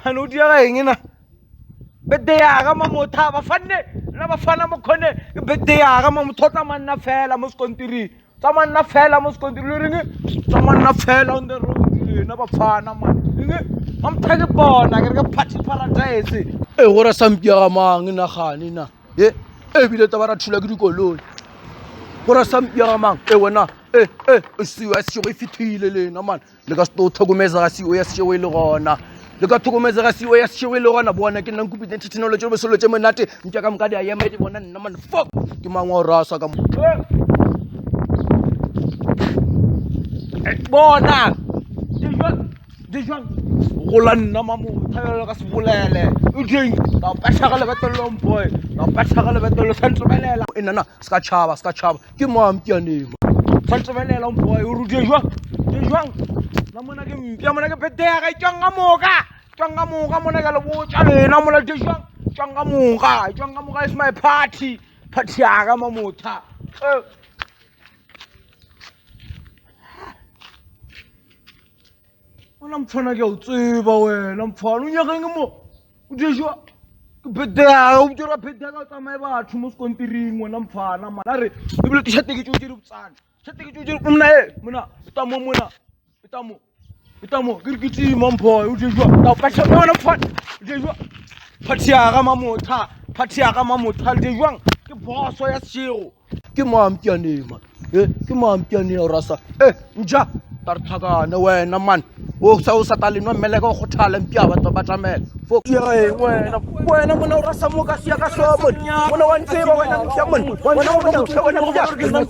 hanu dia ga eng ena bede ya ga mamotha ba fanne na ba fana mo khone bede ya ga mamotha manna fela mo skontiri tamanna fela mo skontiri ringe tamanna fela on the road na ba fana man ringe am thage bona ke re party paradise gore sampia mang na gane na bile ta ba ra thula ke dikoloi gore sampia mang wena siwa sio e fitile lena man le ka sto tlhokomeza ga siwa ya sio e le gona le ka tlhokomeza ga siwa ya sio e le gona bona ke nna nkupile technology be solo tse monate ntja ka mka di ya ema di bona nna man fuck ke mangwa o rasa ka bona dijang go la nna mamu thayela ka se bolele o ding ka patsaga le batolo boy ka patsaga le batolo santsobelela nna ska chaba ke mampianema santsobelela boy o rute jwang na mona ke mpia mona ke phethega ga itjanga moka mona ka le botsa lena mona dijang tjanga moka is my party ya ga mamotha ona mfana ke o tseba wena mfana o nyakeng mo o dijwa ke phethega o dira phethega o tsamaye batho mo sekontiring wena mfana man a re ebile t-shirt ke tšo dire botsana mona itamo ke re ke tsima mpho o dijwa ta patsa bona mfana o dijwa party ya ga mamotha le dijwang ke boso ya sego ke mampianema ke mampianea o rasa nja ta re tlhakane wena man o sa talenwa mmeleka o kgothala mpia batho ba tsamela wena mona o rasa mo ka sia ka hlomo mona wa ntseba wena mpia mona wena o motho wena mpia wena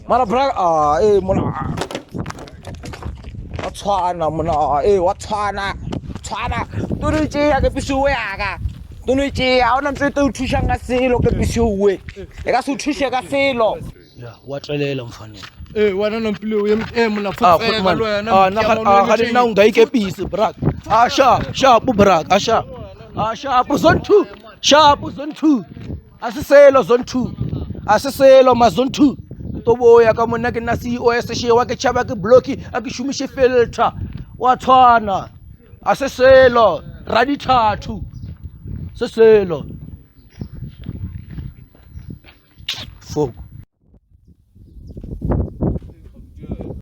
mara bra mona watshwana mona watshwana turi tse ya ke pisuwe ya ka tono tšea ga ona ntse te o thušang ka selo ke pisiowe e ka se o thuše ka selo wa tlelela mfaneng wena nampile o mona ga di nna nka ikepise brak sharp brak sharp zone 2 zone 2 a se selo zone 2 a se selo ma zone 2 to boya ka monna ke nna COS shewa ke tšhaba ke blocky a ke šomiše filter wa tshwana a se selo radithatu se selo folk